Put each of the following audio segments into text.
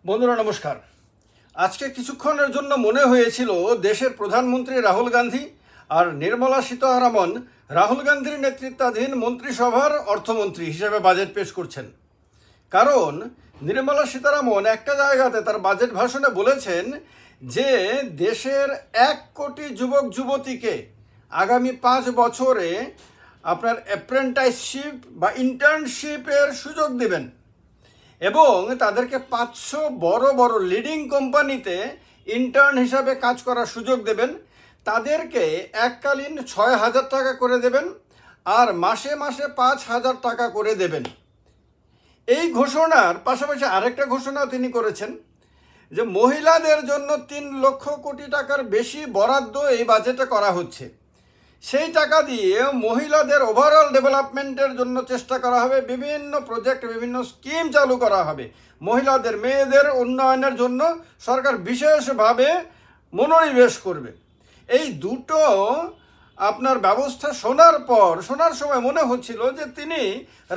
বন্ধুরা নমস্কার। আজকে কিছুক্ষণের জন্য মনে হয়েছিল দেশের প্রধানমন্ত্রী রাহুল গান্ধী আর নির্মলা সীতারামন রাহুল গান্ধীর নেতৃত্বাধীন মন্ত্রিসভার অর্থমন্ত্রী হিসেবে বাজেট পেশ করছেন। কারণ নির্মলা সীতারামন একটা জায়গাতে তার বাজেট ভাষণে বলেছেন যে দেশের 1 কোটি যুবক যুবতীকে আগামী 5 বছরে আপনার অ্যাপ্রেন্টিসশিপ বা ইন্টার্নশিপের সুযোগ দেবেন এবং তাদেরকে 500 বড় বড় লিডিং কোম্পানিতে ইন্টার্ন হিসাবে কাজ করার সুযোগ দেবেন। তাদেরকে এককালীন 6,000 টাকা করে দেবেন আর মাসে মাসে 5,000 টাকা করে দেবেন। এই ঘোষণার পাশাপাশি আরেকটা ঘোষণা তিনি করেছেন যে মহিলাদের জন্য 3 লক্ষ কোটি টাকার বেশি বরাদ্দ এই বাজেটে করা হচ্ছে। সেই টাকা দিয়ে মহিলাদের ওভারঅল ডেভেলপমেন্টের জন্য চেষ্টা করা হবে, বিভিন্ন প্রজেক্ট বিভিন্ন স্কিম চালু করা হবে। মহিলাদের মেয়েদের উন্নয়নের জন্য সরকার বিশেষভাবে মনোনিবেশ করবে। এই দুটো আপনার ব্যবস্থা শোনার সময় মনে হচ্ছিল যে তিনি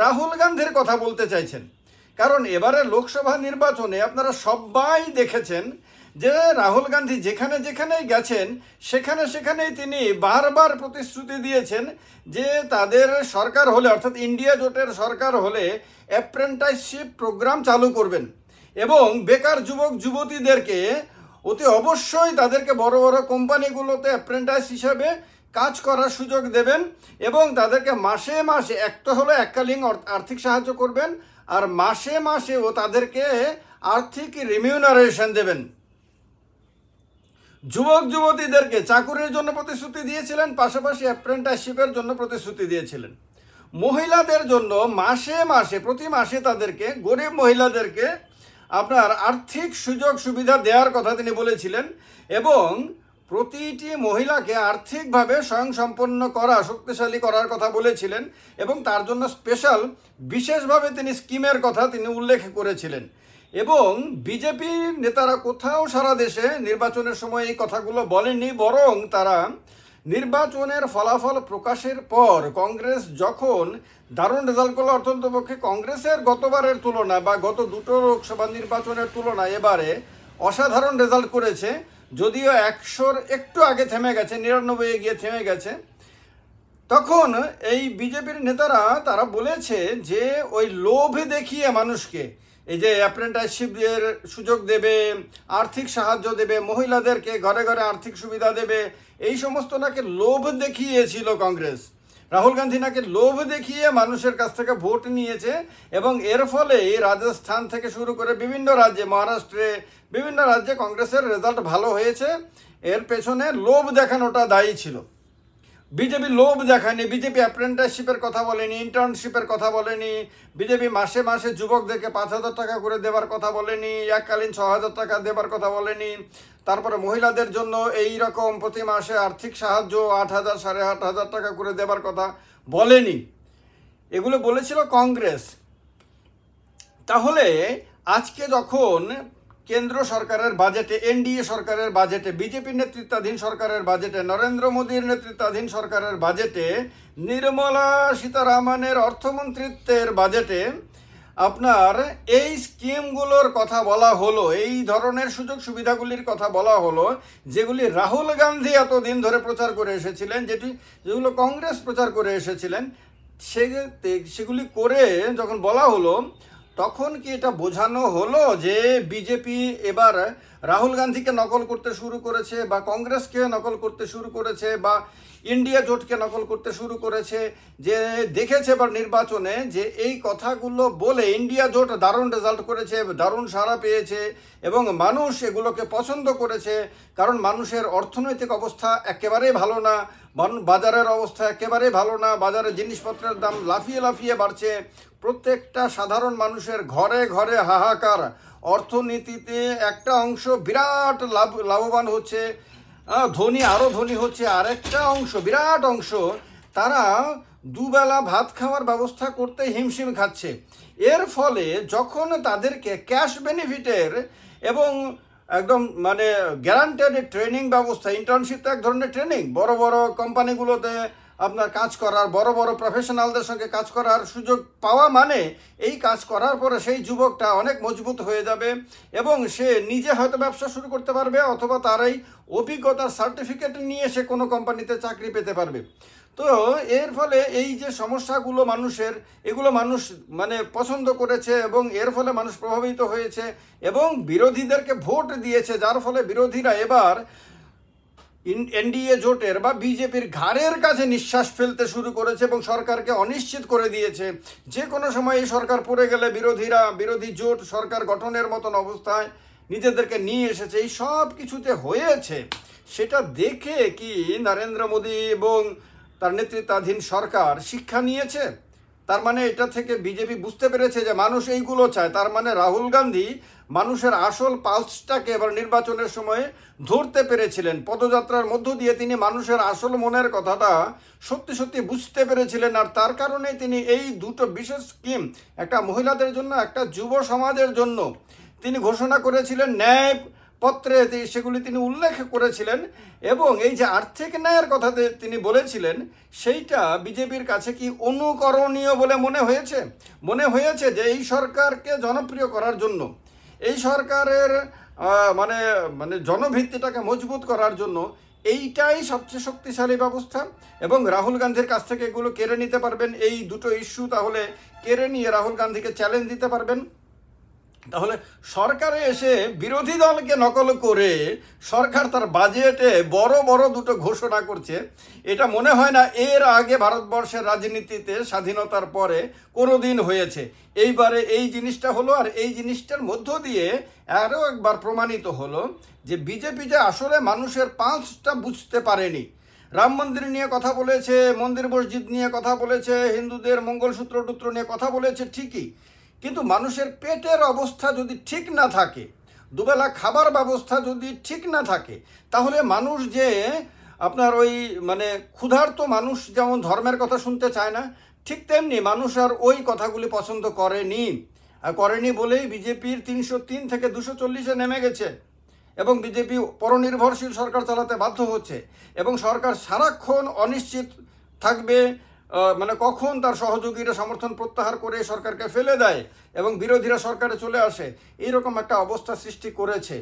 রাহুল গান্ধীর কথা বলতে চাইছেন। কারণ এবারে লোকসভা নির্বাচনে আপনারা সবাই দেখেছেন যে রাহুল গান্ধী যেখানে যেখানেই গেছেন সেখানেই তিনি বারবার প্রতিশ্রুতি দিয়েছেন যে তাদের সরকার হলে অর্থাৎ ইন্ডিয়া জোটের সরকার হলে অ্যাপ্রেন্টিসশিপ প্রোগ্রাম চালু করবেন এবং বেকার যুবক যুবতীদেরকে অতি অবশ্যই তাদেরকে বড় বড় কোম্পানিগুলোতে অ্যাপ্রেন্টিস হিসাবে কাজ করার সুযোগ দেবেন এবং তাদেরকে মাসে মাসে একটা হলো এককালীন আর্থিক সাহায্য করবেন আর মাসে মাসেও তাদেরকে আর্থিক রিমিউনারেশন দেবেন। যুবক যুবতীদেরকে চাকুরির জন্য প্রতিশ্রুতি দিয়েছিলেন, পাশাপাশি অ্যাপ্রেন্টিসশিপের জন্য প্রতিশ্রুতি দিয়েছিলেন। মহিলাদের জন্য মাসে মাসে প্রতি মাসে তাদেরকে গরিব মহিলাদেরকে আপনার আর্থিক সুযোগ সুবিধা দেওয়ার কথা তিনি বলেছিলেন এবং প্রতিটি মহিলাকে আর্থিকভাবে স্বয়ংসম্পন্ন করা শক্তিশালী করার কথা বলেছিলেন এবং তার জন্য বিশেষভাবে তিনি স্কিমের কথা তিনি উল্লেখ করেছিলেন। এবং বিজেপি নেতারা কোথাও সারা দেশে নির্বাচনের সময় এই কথাগুলো বলেননি, বরং তারা নির্বাচনের ফলাফল প্রকাশের পর কংগ্রেস যখন দারুণ রেজাল্ট করলো, অন্ততপক্ষে কংগ্রেসের গতবারের তুলনা বা গত দুটো লোকসভা নির্বাচনের তুলনায় এবারে অসাধারণ রেজাল্ট করেছে, যদিও 100-র একটু আগে থেমে গেছে, 99-এ গিয়ে থেমে গেছে। তখন এই বিজেপির নেতারা তারা বলেছে যে ওই লোভ দেখিয়ে মানুষকে এই যে অ্যাপ্রেন্টিসশিপের সুযোগ দেবে, আর্থিক সাহায্য দেবে, মহিলাদেরকে ঘরে ঘরে আর্থিক সুবিধা দেবে, এই সমস্ত নাকি লোভ দেখিয়েছিল কংগ্রেস। রাহুল গান্ধী নাকি লোভ দেখিয়ে মানুষের কাছ থেকে ভোট নিয়েছে এবং এর ফলে রাজস্থান থেকে শুরু করে বিভিন্ন রাজ্যে, মহারাষ্ট্রে বিভিন্ন রাজ্যে কংগ্রেসের রেজাল্ট ভালো হয়েছে। এর পেছনে লোভ দেখানোটা দায়ী ছিল। বিজেপি লোভ দেখায়নি, বিজেপি অ্যাপ্রেন্টিসশিপের কথা বলেনি, ইন্টার্নশিপের কথা বলেনি, বিজেপি মাসে মাসে যুবকদেরকে 5,000 টাকা করে দেবার কথা বলেনি, এককালীন 6,000 টাকা দেবার কথা বলেনি, তারপরে মহিলাদের জন্য এই রকম প্রতি মাসে আর্থিক সাহায্য 8,000 8,500 টাকা করে দেবার কথা বলেনি। এগুলো বলেছিল কংগ্রেস। তাহলে আজকে যখন কেন্দ্র সরকারের বাজেটে, এনডিএ সরকারের বাজেটে, বিজেপি নেতৃত্বাধীন সরকারের বাজেটে, নরেন্দ্র মোদীর নেতৃত্বাধীন সরকারের বাজেটে, নির্মলা সীতারামনের অর্থমন্ত্রিত্বের বাজেটে আপনার এই স্কিমগুলোর কথা বলা হলো, এই ধরনের সুযোগ সুবিধাগুলির কথা বলা হলো যেগুলি রাহুল গান্ধী এতদিন ধরে প্রচার করে এসেছিলেন, যেগুলো কংগ্রেস প্রচার করে এসেছিলেন, সেগুলি করে যখন বলা হলো তখন কি এটা বোঝানো হলো যে বিজেপি এবার রাহুল গান্ধীকে নকল করতে শুরু করেছে বা কংগ্রেসকে নকল করতে শুরু করেছে বা ইন্ডিয়া জোটকে নকল করতে শুরু করেছে, যে দেখেছে এবার নির্বাচনে যে এই কথাগুলো বলে ইন্ডিয়া জোট দারুণ রেজাল্ট করেছে, দারুণ সাড়া পেয়েছে এবং মানুষ এগুলোকে পছন্দ করেছে। কারণ মানুষের অর্থনৈতিক অবস্থা একেবারেই ভালো না, বাজারের অবস্থা একেবারেই ভালো না, বাজারে জিনিসপত্রের দাম লাফিয়ে লাফিয়ে বাড়ছে, প্রত্যেকটা সাধারণ মানুষের ঘরে ঘরে হাহাকার, অর্থনীতিতে একটা অংশ বিরাট লাভবান হচ্ছে, ধনী আরও ধনী হচ্ছে, আরেকটা অংশ বিরাট অংশ তারা দুবেলা ভাত খাওয়ার ব্যবস্থা করতে হিমশিম খাচ্ছে। এর ফলে যখন তাদেরকে ক্যাশ বেনিফিটের এবং একদম মানে গ্যারান্টেড ট্রেনিং ব্যবস্থা, ইন্টার্নশিপ তো এক ধরনের ট্রেনিং, বড় বড় কোম্পানিগুলোতে আপনার কাজ করার, বড় বড় প্রফেশনালদের সঙ্গে কাজ করার সুযোগ পাওয়া মানে এই কাজ করার পরে সেই যুবকটা অনেক মজবুত হয়ে যাবে এবং সে নিজে হয়তো ব্যবসা শুরু করতে পারবে, অথবা তার এই অভিজ্ঞতার সার্টিফিকেট নিয়ে সে কোনো কোম্পানিতে চাকরি পেতে পারবে। তো এর ফলে এই যে সমস্যাগুলো মানুষের, এগুলো মানুষ মানে পছন্দ করেছে এবং এর ফলে মানুষ প্রভাবিত হয়েছে এবং বিরোধীদেরকে ভোট দিয়েছে, যার ফলে বিরোধীরা এবার এনডিএ জোটের বা বিজেপির ঘাড়ের কাছে নিঃশ্বাস ফেলতে শুরু করেছে এবং সরকারকে অনিশ্চিত করে দিয়েছে। যে কোনো সময় এই সরকার পড়ে গেলে বিরোধী জোট সরকার গঠনের মতন অবস্থায় নিজেদেরকে নিয়ে এসেছে। এই সব কিছুতে হয়েছে, সেটা দেখে কি নরেন্দ্র মোদী এবং তার নেতৃত্বাধীন সরকার শিক্ষা নিয়েছে? তার মানে এটা থেকে বিজেপি বুঝতে পেরেছে যে মানুষ এইগুলো চায়। তার মানে রাহুল গান্ধী মানুষের আসল পালসটাকে এবার নির্বাচনের সময়ে ধরতে পেরেছিলেন। পদযাত্রার মধ্য দিয়ে তিনি মানুষের আসল মনের কথাটা সত্যি সত্যি বুঝতে পেরেছিলেন, আর তার কারণে তিনি এই দুটো বিশেষ স্কিম, একটা মহিলাদের জন্য, একটা যুব সমাজের জন্য তিনি ঘোষণা করেছিলেন। ন্যায় পত্রে সেগুলি তিনি উল্লেখ করেছিলেন এবং এই যে আর্থিক ন্যায়ের কথা তিনি বলেছিলেন, সেইটা বিজেপির কাছে কি অনুকরণীয় বলে মনে হয়েছে যে এই সরকারকে জনপ্রিয় করার জন্য, এই সরকারের মানে মানে জনভিত্তিটাকে মজবুত করার জন্য এইটাই সবচেয়ে শক্তিশালী ব্যবস্থা। এবং রাহুল গান্ধীর কাছ থেকে এগুলো কেড়ে নিতে পারবেন, এই দুটো ইস্যু তাহলে কেড়ে নিয়ে রাহুল গান্ধীকে চ্যালেঞ্জ দিতে পারবেন। তাহলে সরকারে এসে বিরোধী দলকে নকল করে সরকার তার বাজেটে বড় বড় দুটো ঘোষণা করছে, এটা মনে হয় না এর আগে ভারতবর্ষের রাজনীতিতে স্বাধীনতার পরে কোনো দিন হয়েছে। এইবারে এই জিনিসটা হলো, আর এই জিনিসটার মধ্য দিয়ে আরও একবার প্রমাণিত হলো যে বিজেপি যে আসলে মানুষের পালসটা বুঝতে পারেনি। রাম মন্দির নিয়ে কথা বলেছে, মন্দির মসজিদ নিয়ে কথা বলেছে, হিন্দুদের মঙ্গলসূত্র টুত্র নিয়ে কথা বলেছে ঠিকই, কিন্তু মানুষের পেটের অবস্থা যদি ঠিক না থাকে, দুবেলা খাবার ব্যবস্থা যদি ঠিক না থাকে, তাহলে মানুষ যে আপনার ওই মানে ক্ষুধার্ত মানুষ যেমন ধর্মের কথা শুনতে চায় না, ঠিক তেমনি মানুষ আর ওই কথাগুলি পছন্দ করেনি বলেই বিজেপির 303 থেকে 240-এ নেমে গেছে এবং বিজেপি পরনির্ভরশীল সরকার চালাতে বাধ্য হচ্ছে এবং সরকার সারাক্ষণ অনিশ্চিত থাকবে, মানে কখন তার সহযোগীরা সমর্থন প্রত্যাহার করে সরকারকে ফেলে দেয় এবং বিরোধীরা সরকারে চলে আসে, এইরকম একটা অবস্থা সৃষ্টি করেছে।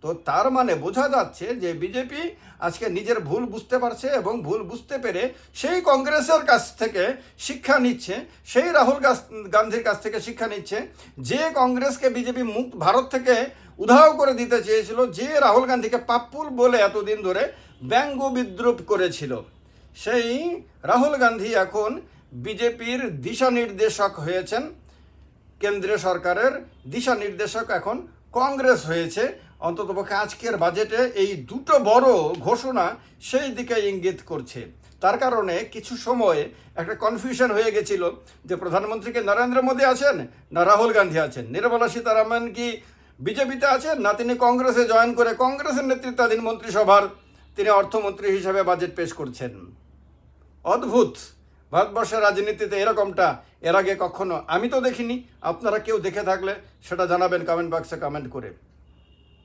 তো তার মানে বোঝা যাচ্ছে যে বিজেপি আজকে নিজের ভুল বুঝতে পারছে এবং ভুল বুঝতে পেরে সেই কংগ্রেসের কাছ থেকে শিক্ষা নিচ্ছে, সেই রাহুল গান্ধীর কাছ থেকে শিক্ষা নিচ্ছে, যে কংগ্রেসকে বিজেপি মুক্ত ভারত থেকে উধাও করে দিতে চেয়েছিল, যে রাহুল গান্ধীকে পাপ্পুল বলে এতদিন ধরে ব্যঙ্গ বিদ্রুপ করেছিল। সেই রাহুল গান্ধী এখন বিজেপির দিশা নির্দেশক হয়েছেন, কেন্দ্রীয় সরকারের দিশা নির্দেশক এখন কংগ্রেস হয়েছে। অন্ততপক্ষে আজকের বাজেটে এই দুটো বড় ঘোষণা সেই দিকে ইঙ্গিত করছে। তার কারণে কিছু সময় একটা কনফিউশন হয়ে গেছিল যে প্রধানমন্ত্রীকে নরেন্দ্র মোদী আছেন না রাহুল গান্ধী আছেন, নির্মলা সীতারামন কি বিজেপিতে আছেন না তিনি কংগ্রেসে জয়েন করে কংগ্রেসের নেতৃত্বাধীন মন্ত্রিসভার তিনি অর্থমন্ত্রী হিসাবে বাজেট পেশ করছেন। অদ্ভুত, ভারতবর্ষের রাজনীতিতে এরকমটা এর আগে কখনো আমি তো দেখিনি। আপনারা কেউ দেখে থাকলে সেটা জানাবেন কমেন্ট বক্সে কমেন্ট করে।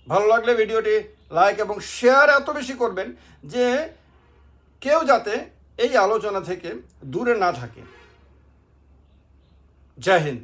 ভালো লাগলে ভিডিওটি লাইক এবং শেয়ার এত বেশি করবেন যে কেউ যাতে এই আলোচনা থেকে দূরে না থাকে। জয় হিন্দ।